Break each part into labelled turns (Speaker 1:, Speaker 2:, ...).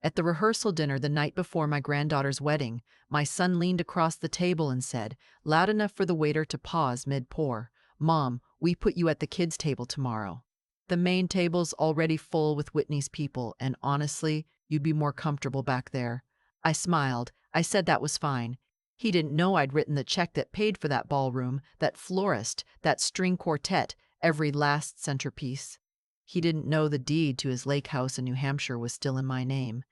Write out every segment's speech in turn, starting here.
Speaker 1: At the rehearsal dinner the night before my granddaughter's wedding, my son leaned across the table and said, loud enough for the waiter to pause mid-pour, "Mom, we put you at the kids' table tomorrow." The main table's already full with Whitney's people, and honestly, you'd be more comfortable back there. I smiled. I said that was fine. He didn't know I'd written the check that paid for that ballroom, that florist, that string quartet, every last centerpiece. He didn't know the deed to his lake house in New Hampshire was still in my name.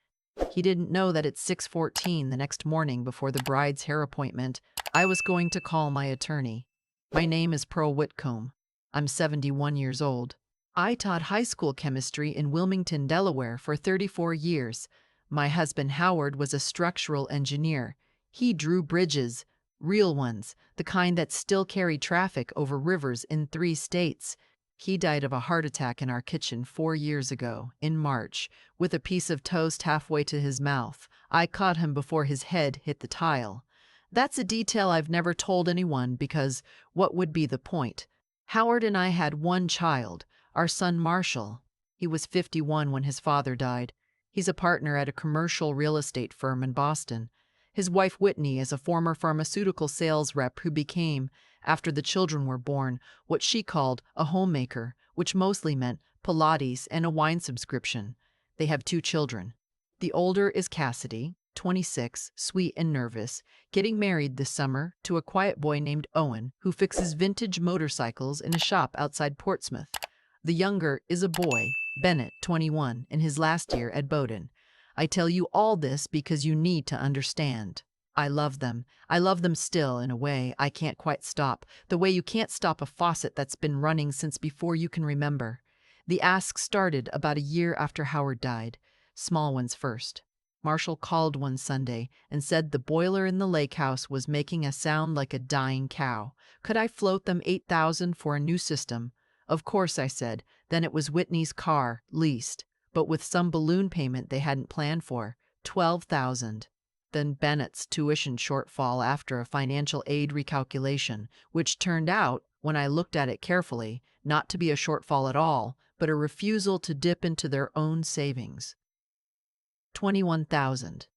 Speaker 1: He didn't know that at 6:14 the next morning before the bride's hair appointment, I was going to call my attorney. My name is Pearl Whitcomb. I'm 71 years old. I taught high school chemistry in Wilmington, Delaware for 34 years. My husband Howard was a structural engineer. He drew bridges, real ones, the kind that still carry traffic over rivers in 3 states. He died of a heart attack in our kitchen 4 years ago, in March, with a piece of toast halfway to his mouth. I caught him before his head hit the tile. That's a detail I've never told anyone because what would be the point? Howard and I had one child, our son Marshall. He was 51 when his father died. He's a partner at a commercial real estate firm in Boston. His wife Whitney is a former pharmaceutical sales rep who became, after the children were born, what she called a homemaker, which mostly meant Pilates and a wine subscription. They have 2 children. The older is Cassidy, 26, sweet and nervous, getting married this summer to a quiet boy named Owen who fixes vintage motorcycles in a shop outside Portsmouth. The younger is a boy, Bennett, 21, in his last year at Bowdoin. I tell you all this because you need to understand. I love them. I love them still, in a way I can't quite stop, the way you can't stop a faucet that's been running since before you can remember. The ask started about a year after Howard died. Small ones first. Marshall called one Sunday and said the boiler in the lake house was making a sound like a dying cow. Could I float them $8,000 for a new system? Of course, I said. Then it was Whitney's car, leased, but with some balloon payment they hadn't planned for, $12,000. Then Bennett's tuition shortfall after a financial aid recalculation, which turned out, when I looked at it carefully, not to be a shortfall at all, but a refusal to dip into their own savings. $21,000.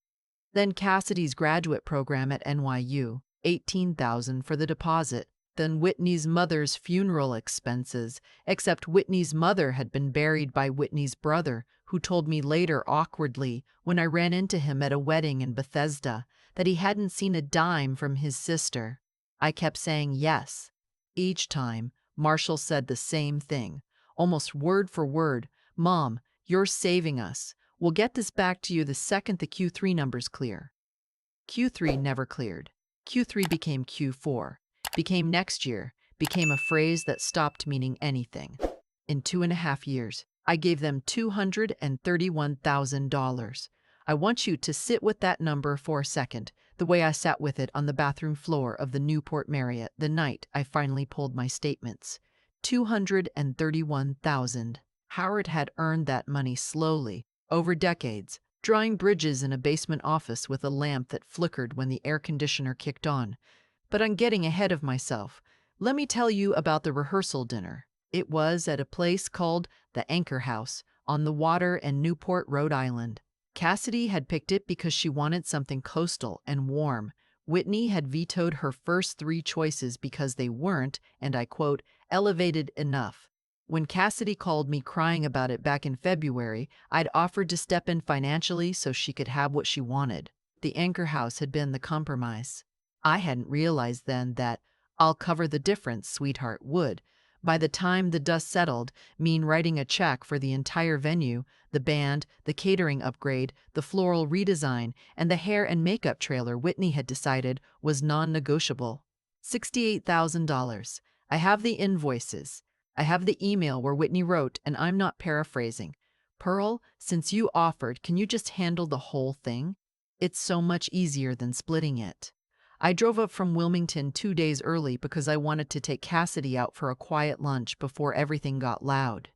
Speaker 1: Then Cassidy's graduate program at NYU, $18,000 for the deposit. Then Whitney's mother's funeral expenses, except Whitney's mother had been buried by Whitney's brother, who told me later awkwardly when I ran into him at a wedding in Bethesda that he hadn't seen a dime from his sister. I kept saying yes. Each time, Marshall said the same thing, almost word for word, "Mom, you're saving us. We'll get this back to you the second the Q3 numbers clear." Q3 never cleared. Q3 became Q4. Became next year, became a phrase that stopped meaning anything. In 2.5 years, I gave them $231,000. I want you to sit with that number for a second, the way I sat with it on the bathroom floor of the Newport Marriott the night I finally pulled my statements. $231,000. Howard had earned that money slowly, over decades, drawing bridges in a basement office with a lamp that flickered when the air conditioner kicked on. But I'm getting ahead of myself. Let me tell you about the rehearsal dinner. It was at a place called the Anchor House on the water in Newport, Rhode Island. Cassidy had picked it because she wanted something coastal and warm. Whitney had vetoed her first 3 choices because they weren't, and I quote, elevated enough. When Cassidy called me crying about it back in February, I'd offered to step in financially so she could have what she wanted. The Anchor House had been the compromise. I hadn't realized then that "I'll cover the difference, sweetheart" would, by the time the dust settled, mean writing a check for the entire venue, the band, the catering upgrade, the floral redesign, and the hair and makeup trailer Whitney had decided was non-negotiable. $68,000. I have the invoices. I have the email where Whitney wrote, and I'm not paraphrasing, "Pearl, since you offered, can you just handle the whole thing? It's so much easier than splitting it." I drove up from Wilmington 2 days early because I wanted to take Cassidy out for a quiet lunch before everything got loud.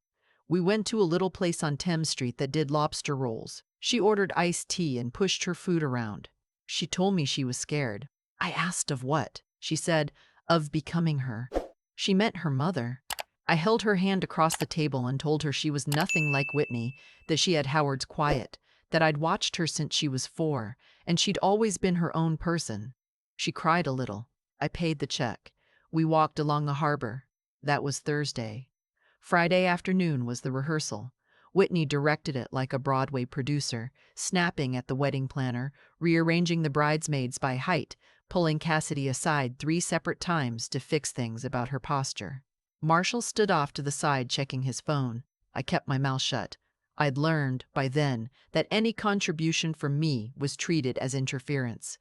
Speaker 1: We went to a little place on Thames Street that did lobster rolls. She ordered iced tea and pushed her food around. She told me she was scared. I asked of what. She said, of becoming her. She meant her mother. I held her hand across the table and told her she was nothing like Whitney, that she had Howard's quiet, that I'd watched her since she was 4, and she'd always been her own person. She cried a little. I paid the check. We walked along the harbor. That was Thursday. Friday afternoon was the rehearsal. Whitney directed it like a Broadway producer, snapping at the wedding planner, rearranging the bridesmaids by height, pulling Cassidy aside 3 separate times to fix things about her posture. Marshall stood off to the side checking his phone. I kept my mouth shut. I'd learned, by then, that any contribution from me was treated as interference.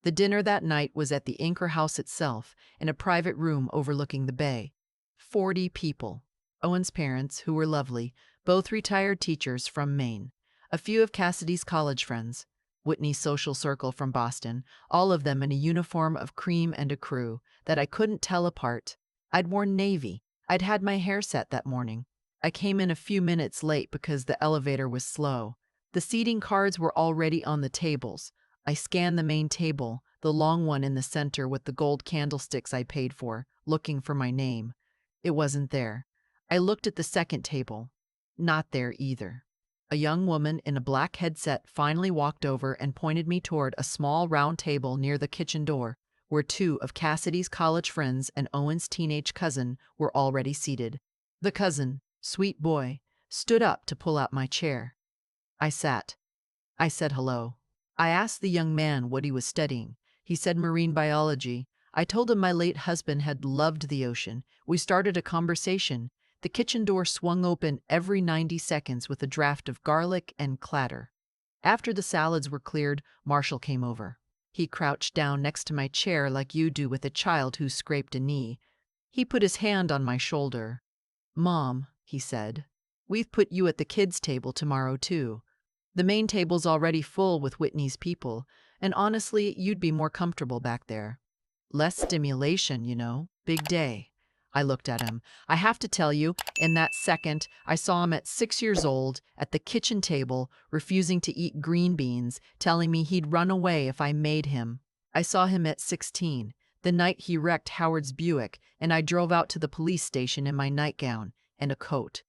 Speaker 1: The dinner that night was at the Inker House itself, in a private room overlooking the bay. 40 people. Owen's parents, who were lovely, both retired teachers from Maine. A few of Cassidy's college friends. Whitney's social circle from Boston, all of them in a uniform of cream and a crew that I couldn't tell apart. I'd worn navy. I'd had my hair set that morning. I came in a few minutes late because the elevator was slow. The seating cards were already on the tables. I scanned the main table, the long one in the center with the gold candlesticks I paid for, looking for my name. It wasn't there. I looked at the second table. Not there either. A young woman in a black headset finally walked over and pointed me toward a small round table near the kitchen door, where 2 of Cassidy's college friends and Owen's teenage cousin were already seated. The cousin, sweet boy, stood up to pull out my chair. I sat. I said hello. I asked the young man what he was studying. He said marine biology. I told him my late husband had loved the ocean. We started a conversation. The kitchen door swung open every 90 seconds with a draft of garlic and clatter. After the salads were cleared, Marshall came over. He crouched down next to my chair like you do with a child who scraped a knee. He put his hand on my shoulder. "Mom," he said, "we've put you at the kids' table tomorrow, too. The main table's already full with Whitney's people, and honestly, you'd be more comfortable back there. Less stimulation, you know. Big day." I looked at him. I have to tell you, in that second, I saw him at 6 years old, at the kitchen table, refusing to eat green beans, telling me he'd run away if I made him. I saw him at 16, the night he wrecked Howard's Buick, and I drove out to the police station in my nightgown and a coat.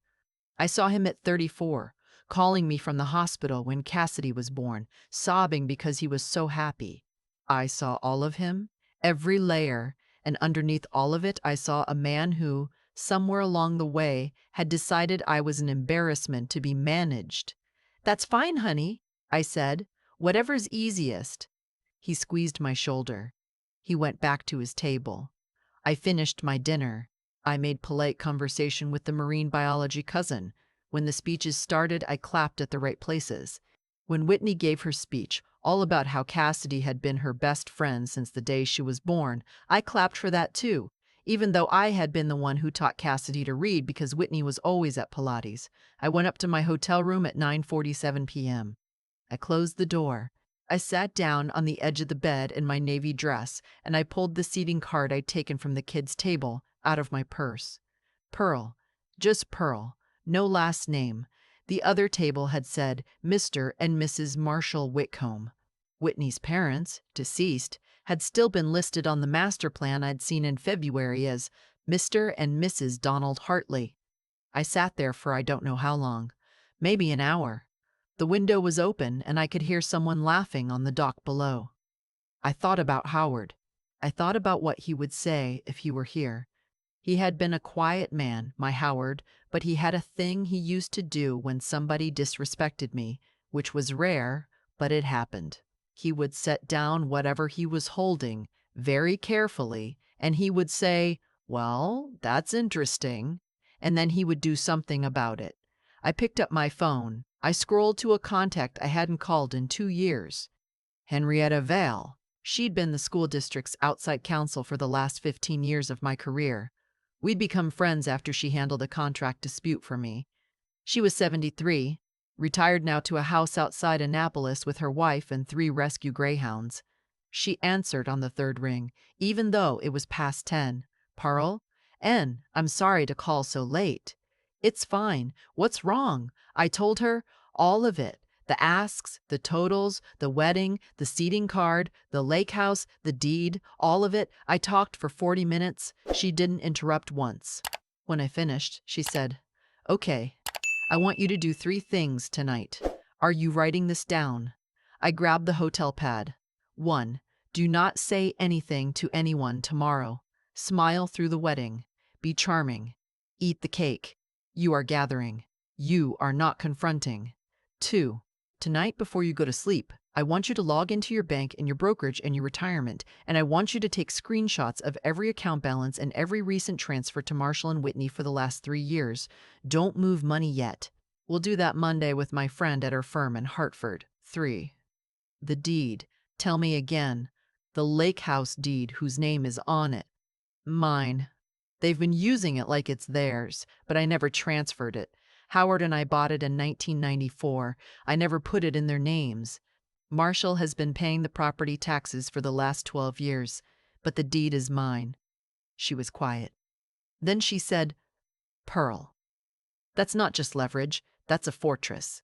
Speaker 1: I saw him at 34, calling me from the hospital when Cassidy was born, sobbing because he was so happy. I saw all of him, every layer, and underneath all of it I saw a man who, somewhere along the way, had decided I was an embarrassment to be managed. "That's fine, honey," I said. "Whatever's easiest." He squeezed my shoulder. He went back to his table. I finished my dinner. I made polite conversation with the marine biology cousin. When the speeches started, I clapped at the right places. When Whitney gave her speech, all about how Cassidy had been her best friend since the day she was born, I clapped for that too, even though I had been the one who taught Cassidy to read because Whitney was always at Pilates. I went up to my hotel room at 9:47 p.m. I closed the door. I sat down on the edge of the bed in my navy dress, and I pulled the seating card I'd taken from the kids' table out of my purse. Pearl. Just Pearl. No last name. The other table had said Mr. and Mrs. Marshall Whitcomb. Whitney's parents, deceased, had still been listed on the master plan I'd seen in February as Mr. and Mrs. Donald Hartley. I sat there for I don't know how long, maybe an hour. The window was open and I could hear someone laughing on the dock below. I thought about Howard. I thought about what he would say if he were here. He had been a quiet man, my Howard, but he had a thing he used to do when somebody disrespected me, which was rare, but it happened. He would set down whatever he was holding very carefully, and he would say, "Well, that's interesting," and then he would do something about it. I picked up my phone. I scrolled to a contact I hadn't called in 2 years. Henrietta Vale. She'd been the school district's outside counsel for the last 15 years of my career. We'd become friends after she handled a contract dispute for me. She was 73, retired now to a house outside Annapolis with her wife and 3 rescue greyhounds. She answered on the 3rd ring, even though it was past 10. "Pearl? N, I'm sorry to call so late." "It's fine. What's wrong?" I told her all of it. The asks, the totals, the wedding, the seating card, the lake house, the deed, all of it. I talked for 40 minutes. She didn't interrupt once. When I finished, she said, "Okay, I want you to do 3 things tonight. Are you writing this down? I grabbed the hotel pad. 1. Do not say anything to anyone tomorrow. Smile through the wedding. Be charming. Eat the cake. You are gathering. You are not confronting. 2. Tonight before you go to sleep, I want you to log into your bank and your brokerage and your retirement, and I want you to take screenshots of every account balance and every recent transfer to Marshall and Whitney for the last 3 years. Don't move money yet. We'll do that Monday with my friend at her firm in Hartford. 3. The deed. Tell me again. The lake house deed whose name is on it. Mine. They've been using it like it's theirs, but I never transferred it. Howard and I bought it in 1994. I never put it in their names. Marshall has been paying the property taxes for the last 12 years, but the deed is mine. She was quiet. Then she said, Pearl. That's not just leverage, that's a fortress.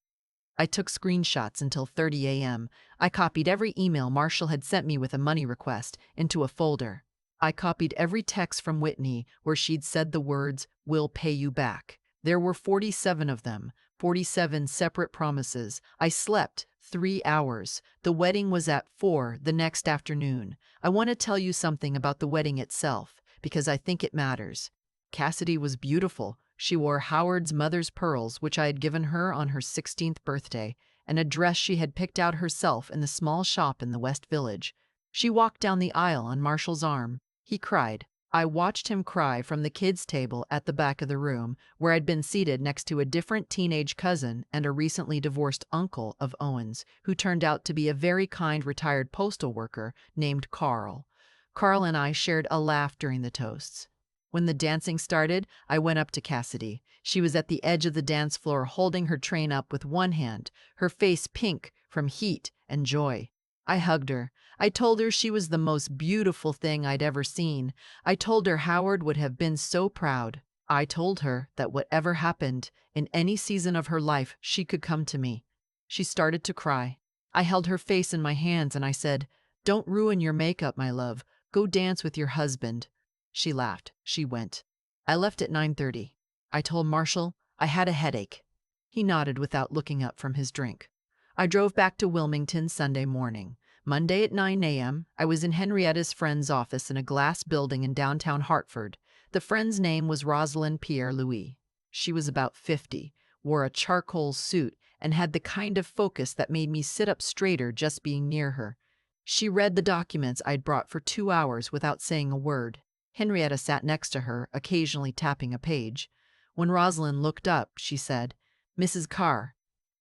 Speaker 1: I took screenshots until 30 a.m. I copied every email Marshall had sent me with a money request into a folder. I copied every text from Whitney where she'd said the words, "We'll pay you back." There were 47 of them, 47 separate promises. I slept 3 hours. The wedding was at 4 the next afternoon. I want to tell you something about the wedding itself, because I think it matters. Cassidy was beautiful. She wore Howard's mother's pearls, which I had given her on her 16th birthday, and a dress she had picked out herself in the small shop in the West Village. She walked down the aisle on Marshall's arm. He cried. I watched him cry from the kids' table at the back of the room, where I'd been seated next to a different teenage cousin and a recently divorced uncle of Owen's, who turned out to be a very kind retired postal worker named Carl. Carl and I shared a laugh during the toasts. When the dancing started, I went up to Cassidy. She was at the edge of the dance floor holding her train up with one hand, her face pink from heat and joy. I hugged her. I told her she was the most beautiful thing I'd ever seen. I told her Howard would have been so proud. I told her that whatever happened, in any season of her life, she could come to me. She started to cry. I held her face in my hands and I said, Don't ruin your makeup, my love. Go dance with your husband. She laughed. She went. I left at 9:30. I told Marshall I had a headache. He nodded without looking up from his drink. I drove back to Wilmington Sunday morning. Monday at 9 a.m., I was in Henrietta's friend's office in a glass building in downtown Hartford. The friend's name was Rosalind Pierre-Louis. She was about 50, wore a charcoal suit, and had the kind of focus that made me sit up straighter just being near her. She read the documents I'd brought for 2 hours without saying a word. Henrietta sat next to her, occasionally tapping a page. When Rosalind looked up, she said, Mrs. Carr,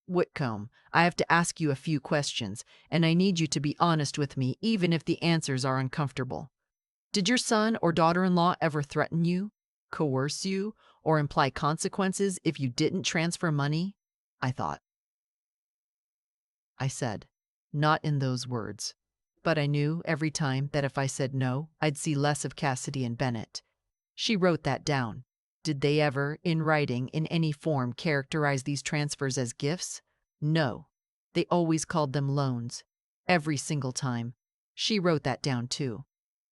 Speaker 1: Whitcomb, I have to ask you a few questions, and I need you to be honest with me even if the answers are uncomfortable. Did your son or daughter-in-law ever threaten you, coerce you, or imply consequences if you didn't transfer money? I thought. I said, not in those words. But I knew every time that if I said no, I'd see less of Cassidy and Bennett. She wrote that down. Did they ever, in writing, in any form, characterize these transfers as gifts? No. They always called them loans. Every single time. She wrote that down too.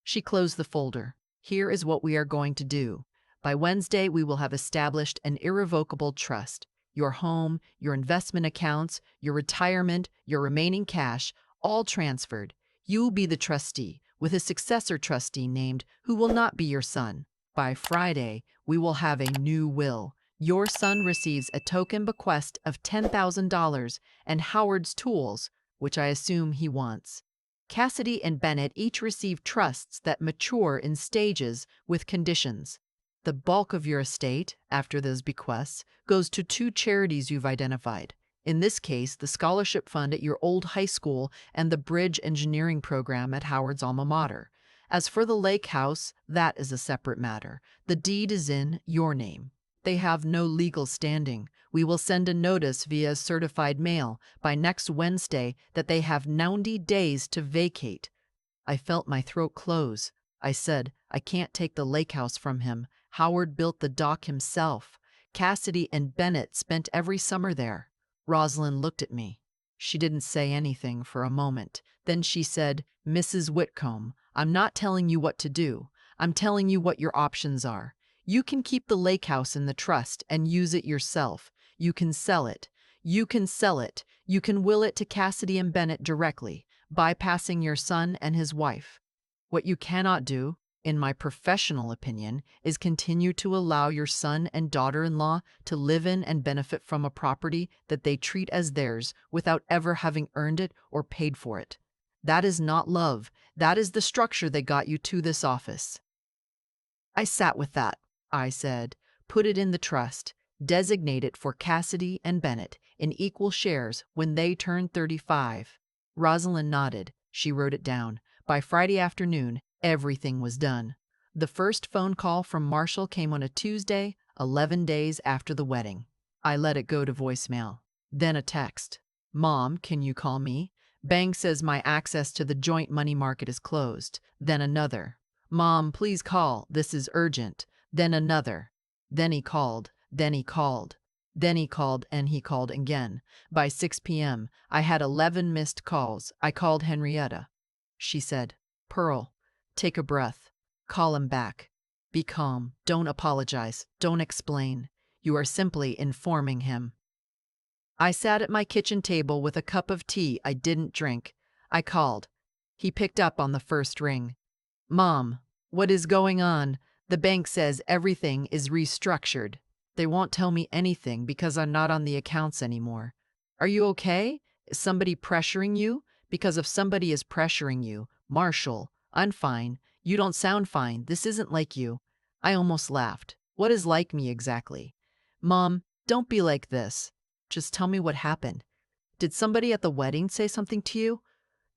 Speaker 1: She closed the folder. Here is what we are going to do. By Wednesday, we will have established an irrevocable trust. Your home, your investment accounts, your retirement, your remaining cash, all transferred. You will be the trustee, with a successor trustee named who will not be your son. By Friday, we will have a new will. Your son receives a token bequest of $10,000 and Howard's tools, which I assume he wants. Cassidy and Bennett each receive trusts that mature in stages with conditions. The bulk of your estate, after those bequests, goes to 2 charities you've identified. In this case, the scholarship fund at your old high school and the bridge engineering program at Howard's alma mater. As for the lake house, that is a separate matter. The deed is in your name. They have no legal standing. We will send a notice via certified mail by next Wednesday that they have 90 days to vacate. I felt my throat close. I said, I can't take the lake house from him. Howard built the dock himself. Cassidy and Bennett spent every summer there. Rosalind looked at me. She didn't say anything for a moment. Then she said, Mrs. Whitcomb, I'm not telling you what to do. I'm telling you what your options are. You can keep the lake house in the trust and use it yourself. You can sell it. You can sell it. You can will it to Cassidy and Bennett directly, bypassing your son and his wife. What you cannot do, in my professional opinion, is continue to allow your son and daughter-in-law to live in and benefit from a property that they treat as theirs without ever having earned it or paid for it. That is not love. That is the structure that got you to this office. I sat with that, I said. Put it in the trust. Designate it for Cassidy and Bennett in equal shares when they turn 35. Rosalind nodded. She wrote it down. By Friday afternoon, everything was done. The first phone call from Marshall came on a Tuesday, 11 days after the wedding. I let it go to voicemail. Then a text. Mom, can you call me? Bank says my access to the joint money market is closed. Then another. Mom, please call. This is urgent. Then another. Then he called. Then he called. Then he called and he called again. By 6 p.m., I had 11 missed calls. I called Henrietta. She said, Pearl, take a breath. Call him back. Be calm. Don't apologize. Don't explain. You are simply informing him. I sat at my kitchen table with a cup of tea I didn't drink. I called. He picked up on the first ring. Mom, what is going on? The bank says everything is restructured. They won't tell me anything because I'm not on the accounts anymore. Are you okay? Is somebody pressuring you? Because if somebody is pressuring you, Marshall, I'm fine. You don't sound fine. This isn't like you. I almost laughed. What is like me exactly? Mom, don't be like this. Just tell me what happened. Did somebody at the wedding say something to you?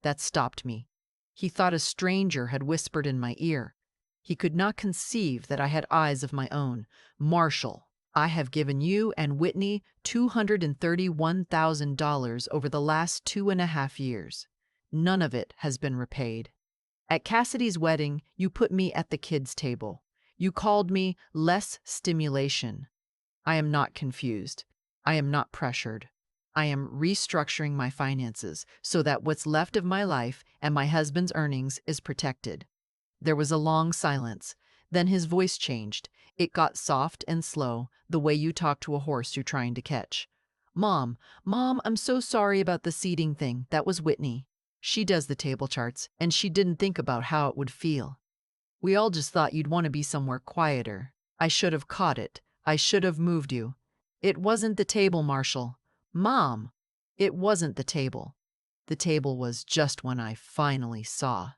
Speaker 1: That stopped me. He thought a stranger had whispered in my ear. He could not conceive that I had eyes of my own. Marshall, I have given you and Whitney $231,000 over the last 2.5 years. None of it has been repaid. At Cassidy's wedding, you put me at the kids' table. You called me less stimulation. I am not confused. I am not pressured. I am restructuring my finances so that what's left of my life and my husband's earnings is protected. There was a long silence. Then his voice changed. It got soft and slow, the way you talk to a horse you're trying to catch. Mom, I'm so sorry about the seating thing. That was Whitney. She does the table charts, and she didn't think about how it would feel. We all just thought you'd want to be somewhere quieter. I should have caught it. I should have moved you. It wasn't the table, Marshall. Mom, it wasn't the table. The table was just when I finally saw.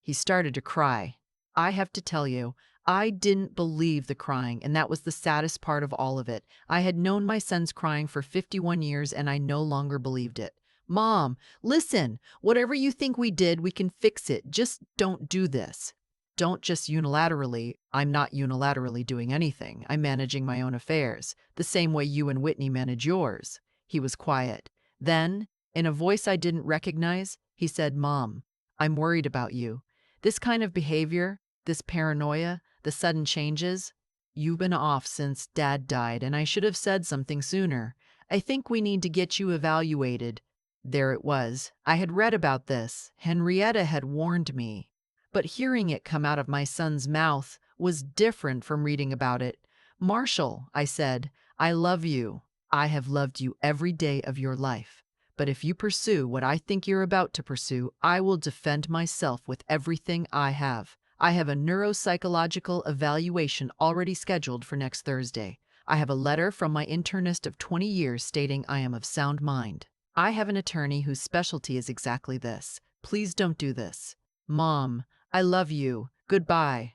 Speaker 1: He started to cry. I have to tell you, I didn't believe the crying, and that was the saddest part of all of it. I had known my son's crying for 51 years, and I no longer believed it. Mom, listen, whatever you think we did, we can fix it. Just don't do this. Don't just unilaterally. I'm not unilaterally doing anything. I'm managing my own affairs, the same way you and Whitney manage yours. He was quiet. Then, in a voice I didn't recognize, he said, Mom, I'm worried about you. This kind of behavior, this paranoia, the sudden changes, you've been off since Dad died, and I should have said something sooner. I think we need to get you evaluated. There it was. I had read about this. Henrietta had warned me. But hearing it come out of my son's mouth was different from reading about it. Marshall, I said, I love you. I have loved you every day of your life. But if you pursue what I think you're about to pursue, I will defend myself with everything I have. I have a neuropsychological evaluation already scheduled for next Thursday. I have a letter from my internist of 20 years stating I am of sound mind. I have an attorney whose specialty is exactly this. Please don't do this. Mom, I love you. Goodbye.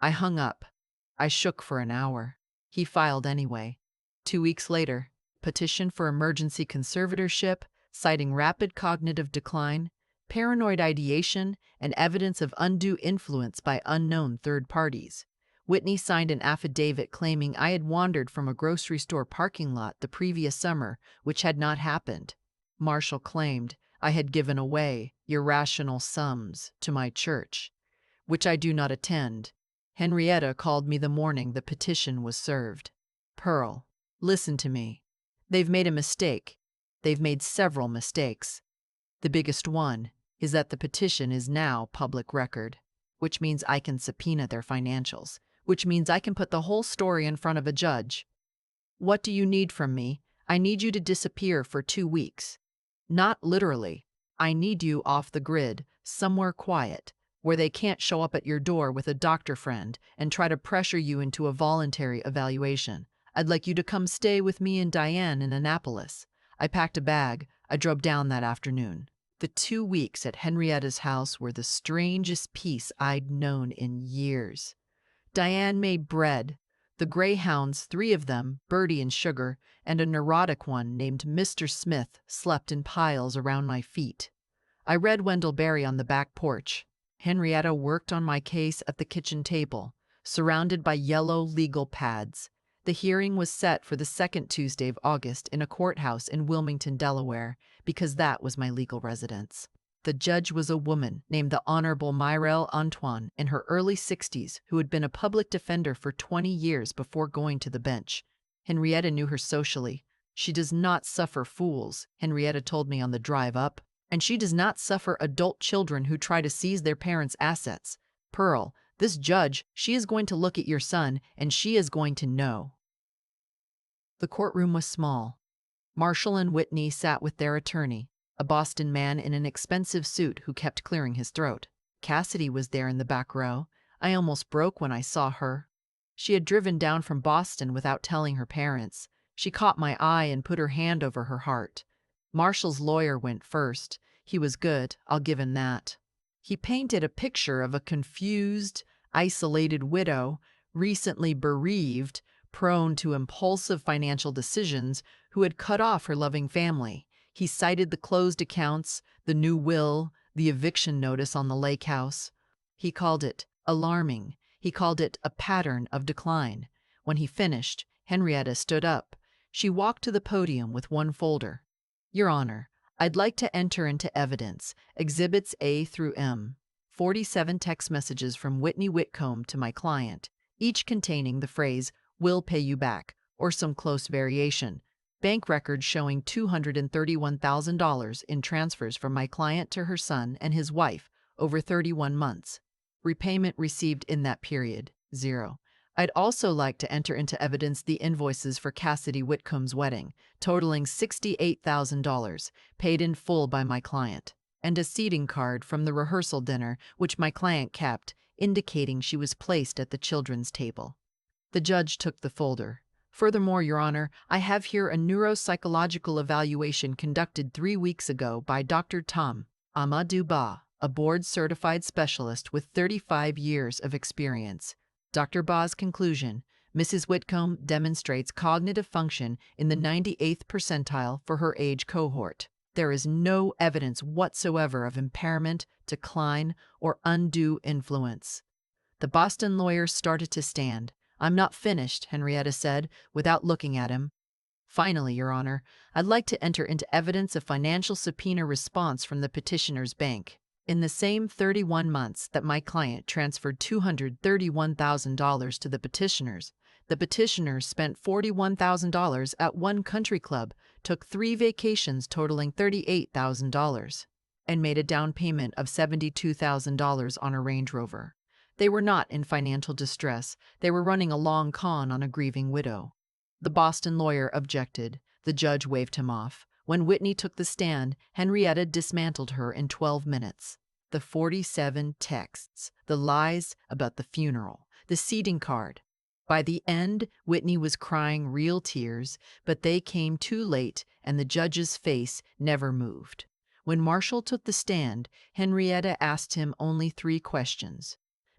Speaker 1: I hung up. I shook for an hour. He filed anyway. 2 weeks later, petition for emergency conservatorship, citing rapid cognitive decline, paranoid ideation, and evidence of undue influence by unknown third parties. Whitney signed an affidavit claiming I had wandered from a grocery store parking lot the previous summer, which had not happened. Marshall claimed I had given away irrational sums to my church, which I do not attend. Henrietta called me the morning the petition was served. Pearl, listen to me. They've made a mistake. They've made several mistakes. The biggest one is that the petition is now public record, which means I can subpoena their financials, which means I can put the whole story in front of a judge. What do you need from me? I need you to disappear for 2 weeks. Not literally. I need you off the grid, somewhere quiet, where they can't show up at your door with a doctor friend and try to pressure you into a voluntary evaluation. I'd like you to come stay with me and Diane in Annapolis. I packed a bag. I drove down that afternoon. The 2 weeks at Henrietta's house were the strangest peace I'd known in years. Diane made bread. The greyhounds, 3 of them, Bertie and Sugar, and a neurotic one named Mr. Smith, slept in piles around my feet. I read Wendell Berry on the back porch. Henrietta worked on my case at the kitchen table, surrounded by yellow legal pads. The hearing was set for the second Tuesday of August in a courthouse in Wilmington, Delaware, because that was my legal residence. The judge was a woman named the Honorable Myrelle Antoine in her early 60s who had been a public defender for 20 years before going to the bench. Henrietta knew her socially. She does not suffer fools, Henrietta told me on the drive up, and she does not suffer adult children who try to seize their parents' assets. Pearl, this judge, she is going to look at your son, and she is going to know. The courtroom was small. Marshall and Whitney sat with their attorney, a Boston man in an expensive suit who kept clearing his throat. Cassidy was there in the back row. I almost broke when I saw her. She had driven down from Boston without telling her parents. She caught my eye and put her hand over her heart. Marshall's lawyer went first. He was good, I'll give him that. He painted a picture of a confused, isolated widow, recently bereaved, prone to impulsive financial decisions, who had cut off her loving family. He cited the closed accounts, the new will, the eviction notice on the lake house. He called it alarming. He called it a pattern of decline. When he finished, Henrietta stood up. She walked to the podium with one folder. Your Honor, I'd like to enter into evidence, Exhibits A through M, 47 text messages from Whitney Whitcomb to my client, each containing the phrase, "will pay you back," or some close variation. Bank records showing $231,000 in transfers from my client to her son and his wife over 31 months. Repayment received in that period, 0. I'd also like to enter into evidence the invoices for Cassidy Whitcomb's wedding, totaling $68,000, paid in full by my client, and a seating card from the rehearsal dinner, which my client kept, indicating she was placed at the children's table. The judge took the folder. Furthermore, Your Honor, I have here a neuropsychological evaluation conducted 3 weeks ago by Dr. Tom Amadou Ba, a board-certified specialist with 35 years of experience. Dr. Ba's conclusion: Mrs. Whitcomb demonstrates cognitive function in the 98th percentile for her age cohort. There is no evidence whatsoever of impairment, decline, or undue influence. The Boston lawyer started to stand. I'm not finished, Henrietta said, without looking at him. Finally, Your Honor, I'd like to enter into evidence of financial subpoena response from the petitioner's bank. In the same 31 months that my client transferred $231,000 to the petitioners spent $41,000 at one country club, took 3 vacations totaling $38,000, and made a down payment of $72,000 on a Range Rover. They were not in financial distress. They were running a long con on a grieving widow. The Boston lawyer objected. The judge waved him off. When Whitney took the stand, Henrietta dismantled her in 12 minutes. The 47 texts, the lies about the funeral, the seating card. By the end, Whitney was crying real tears, but they came too late and the judge's face never moved. When Marshall took the stand, Henrietta asked him only 3 questions.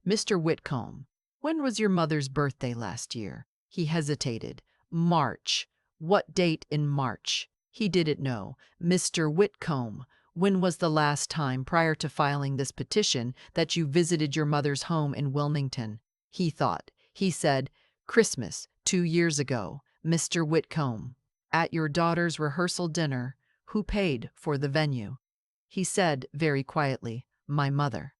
Speaker 1: Mr. Whitcomb, when was your mother's birthday last year? He hesitated. March. What date in March? He didn't know. Mr. Whitcomb, when was the last time prior to filing this petition that you visited your mother's home in Wilmington? He thought. He said, Christmas, 2 years ago. Mr. Whitcomb, at your daughter's rehearsal dinner, who paid for the venue? He said very quietly, my mother.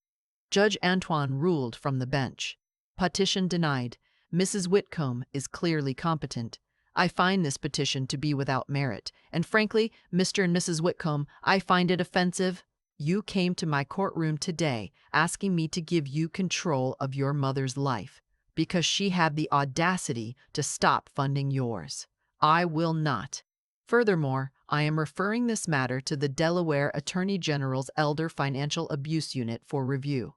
Speaker 1: Judge Antoine ruled from the bench. Petition denied. Mrs. Whitcomb is clearly competent. I find this petition to be without merit, and frankly, Mr. and Mrs. Whitcomb, I find it offensive. You came to my courtroom today asking me to give you control of your mother's life because she had the audacity to stop funding yours. I will not. Furthermore, I am referring this matter to the Delaware Attorney General's Elder Financial Abuse Unit for review.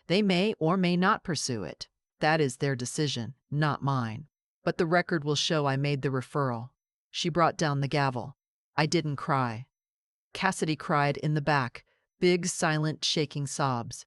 Speaker 1: They may or may not pursue it. That is their decision, not mine. But the record will show I made the referral. She brought down the gavel. I didn't cry. Cassidy cried in the back, big, silent, shaking sobs.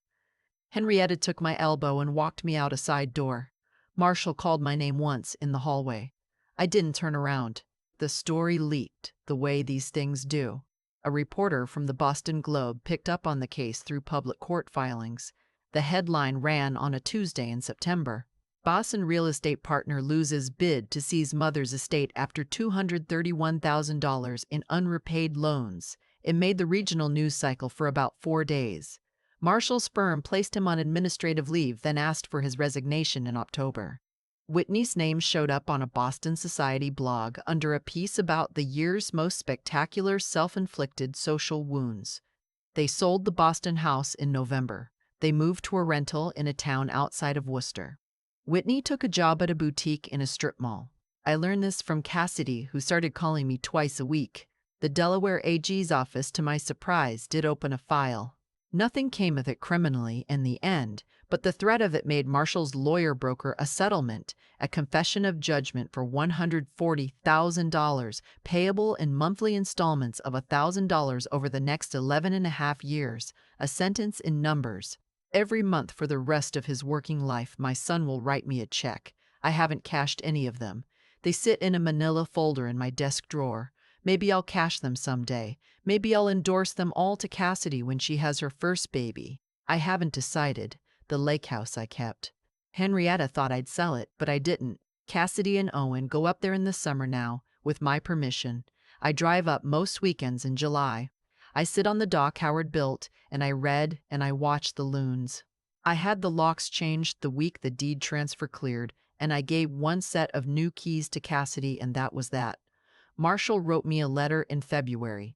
Speaker 1: Henrietta took my elbow and walked me out a side door. Marshall called my name once in the hallway. I didn't turn around. The story leaked, the way these things do. A reporter from the Boston Globe picked up on the case through public court filings. The headline ran on a Tuesday in September. Boston real estate partner loses bid to seize mother's estate after $231,000 in unrepaid loans. It made the regional news cycle for about 4 days. Marshall's firm placed him on administrative leave, then asked for his resignation in October. Whitney's name showed up on a Boston Society blog under a piece about the year's most spectacular self-inflicted social wounds. They sold the Boston house in November. They moved to a rental in a town outside of Worcester. Whitney took a job at a boutique in a strip mall. I learned this from Cassidy, who started calling me twice a week. The Delaware AG's office, to my surprise, did open a file. Nothing came of it criminally in the end, but the threat of it made Marshall's lawyer broker a settlement, a confession of judgment for $140,000, payable in monthly installments of $1,000 over the next 11 and a half years, a sentence in numbers. Every month for the rest of his working life, my son will write me a check. I haven't cashed any of them. They sit in a manila folder in my desk drawer. Maybe I'll cash them someday. Maybe I'll endorse them all to Cassidy when she has her first baby. I haven't decided. The lake house I kept. Henrietta thought I'd sell it, but I didn't. Cassidy and Owen go up there in the summer now, with my permission. I drive up most weekends in July. I sit on the dock Howard built, and I read and I watch the loons. I had the locks changed the week the deed transfer cleared, and I gave one set of new keys to Cassidy, and that was that. Marshall wrote me a letter in February.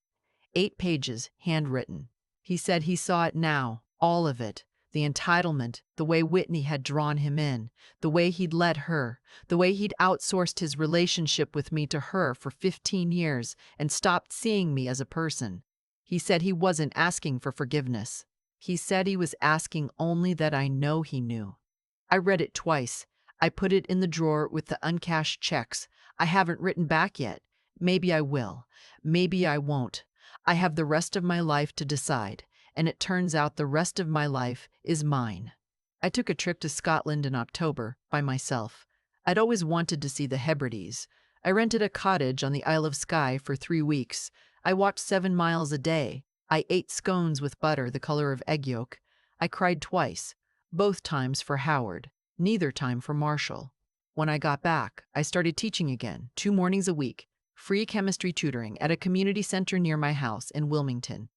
Speaker 1: 8 pages, handwritten. He said he saw it now, all of it. The entitlement, the way Whitney had drawn him in, the way he'd let her, the way he'd outsourced his relationship with me to her for 15 years and stopped seeing me as a person. He said he wasn't asking for forgiveness. He said he was asking only that I know he knew. I read it twice. I put it in the drawer with the uncashed checks. I haven't written back yet. Maybe I will. Maybe I won't. I have the rest of my life to decide, and it turns out the rest of my life is mine. I took a trip to Scotland in October by myself. I'd always wanted to see the Hebrides. I rented a cottage on the Isle of Skye for 3 weeks. I walked 7 miles a day. I ate scones with butter the color of egg yolk. I cried twice, both times for Howard, neither time for Marshall. When I got back, I started teaching again, 2 mornings a week, free chemistry tutoring at a community center near my house in Wilmington.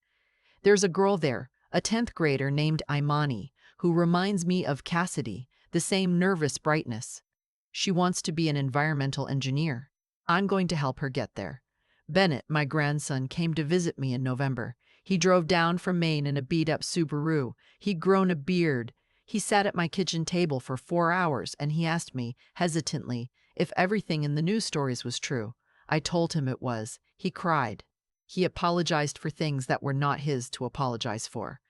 Speaker 1: There's a girl there, a 10th grader named Imani, who reminds me of Cassidy, the same nervous brightness. She wants to be an environmental engineer. I'm going to help her get there. Bennett, my grandson, came to visit me in November. He drove down from Maine in a beat-up Subaru. He'd grown a beard. He sat at my kitchen table for 4 hours, and he asked me, hesitantly, if everything in the news stories was true. I told him it was. He cried. He apologized for things that were not his to apologize for.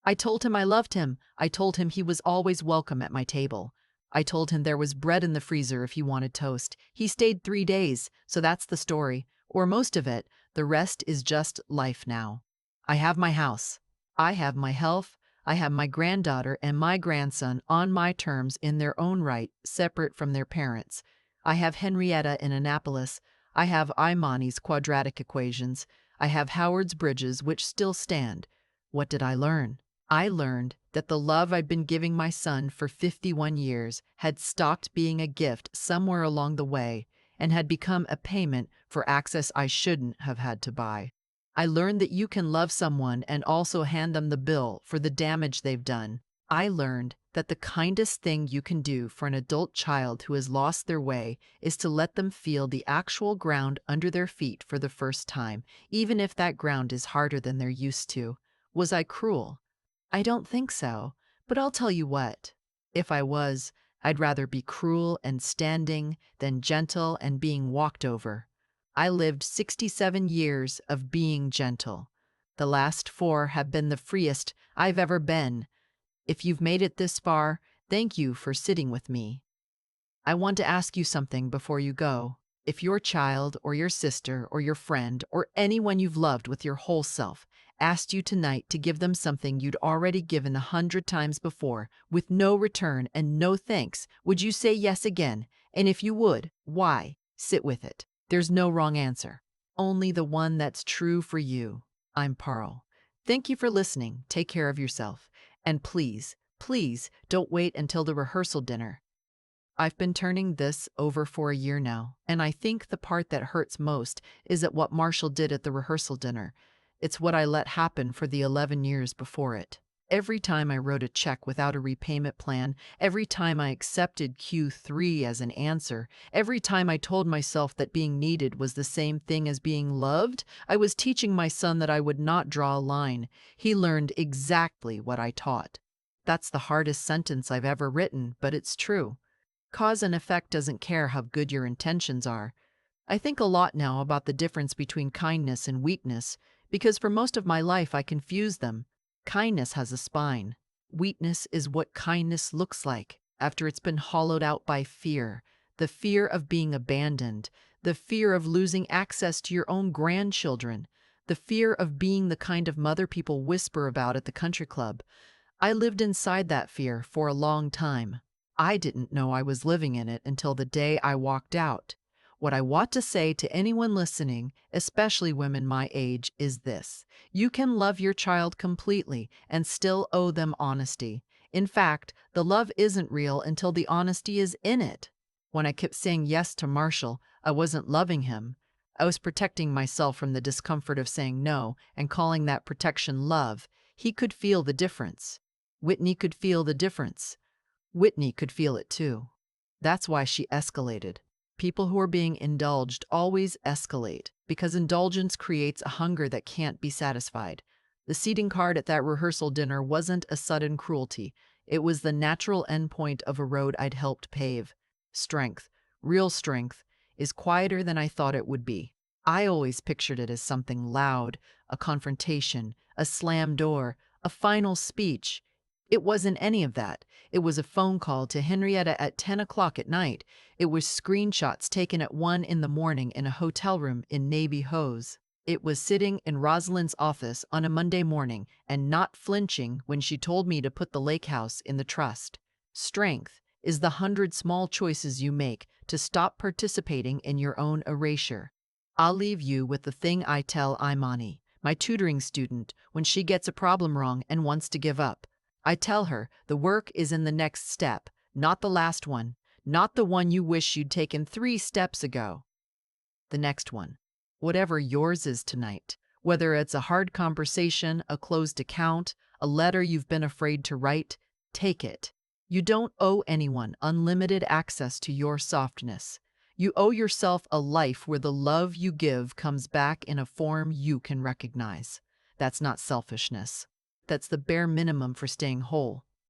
Speaker 1: I told him I loved him. I told him he was always welcome at my table. I told him there was bread in the freezer if he wanted toast. He stayed 3 days, so that's the story, or most of it. The rest is just life now. I have my house. I have my health. I have my granddaughter and my grandson on my terms in their own right, separate from their parents. I have Henrietta in Annapolis. I have Imani's quadratic equations. I have Howard's bridges, which still stand. What did I learn? I learned that the love I'd been giving my son for 51 years had stopped being a gift somewhere along the way and had become a payment for access I shouldn't have had to buy. I learned that you can love someone and also hand them the bill for the damage they've done. I learned that the kindest thing you can do for an adult child who has lost their way is to let them feel the actual ground under their feet for the first time, even if that ground is harder than they're used to. Was I cruel? I don't think so, but I'll tell you what. If I was, I'd rather be cruel and standing than gentle and being walked over. I lived 67 years of being gentle. The last 4 have been the freest I've ever been. If you've made it this far, thank you for sitting with me. I want to ask you something before you go. If your child or your sister or your friend or anyone you've loved with your whole self asked you tonight to give them something you'd already given 100 times before, with no return and no thanks, would you say yes again? And if you would, why? Sit with it. There's no wrong answer. Only the one that's true for you. I'm Pearl. Thank you for listening. Take care of yourself. And please, please don't wait until the rehearsal dinner. I've been turning this over for a year now, and I think the part that hurts most is at what Marshall did at the rehearsal dinner. It's what I let happen for the 11 years before it. Every time I wrote a check without a repayment plan, every time I accepted Q3 as an answer, every time I told myself that being needed was the same thing as being loved, I was teaching my son that I would not draw a line. He learned exactly what I taught. That's the hardest sentence I've ever written, but it's true. Cause and effect doesn't care how good your intentions are. I think a lot now about the difference between kindness and weakness, because for most of my life I confused them. Kindness has a spine. Weakness is what kindness looks like after it's been hollowed out by fear, the fear of being abandoned, the fear of losing access to your own grandchildren, the fear of being the kind of mother people whisper about at the country club. I lived inside that fear for a long time. I didn't know I was living in it until the day I walked out. What I want to say to anyone listening, especially women my age, is this. You can love your child completely and still owe them honesty. In fact, the love isn't real until the honesty is in it. When I kept saying yes to Marshall, I wasn't loving him. I was protecting myself from the discomfort of saying no and calling that protection love. He could feel the difference. Whitney could feel the difference. Whitney could feel it too. That's why she escalated. People who are being indulged always escalate, because indulgence creates a hunger that can't be satisfied. The seating card at that rehearsal dinner wasn't a sudden cruelty. It was the natural endpoint of a road I'd helped pave. Strength, real strength, is quieter than I thought it would be. I always pictured it as something loud, a confrontation, a slam door, a final speech. It wasn't any of that. It was a phone call to Henrietta at 10 o'clock at night. It was screenshots taken at 1 in the morning in a hotel room in Navy Hose. It was sitting in Rosalind's office on a Monday morning and not flinching when she told me to put the lake house in the trust. Strength is the 100 small choices you make to stop participating in your own erasure. I'll leave you with the thing I tell Imani, my tutoring student, when she gets a problem wrong and wants to give up. I tell her the work is in the next step, not the last one, not the one you wish you'd taken 3 steps ago. The next one. Whatever yours is tonight, whether it's a hard conversation, a closed account, a letter you've been afraid to write, take it. You don't owe anyone unlimited access to your softness. You owe yourself a life where the love you give comes back in a form you can recognize. That's not selfishness. That's the bare minimum for staying whole.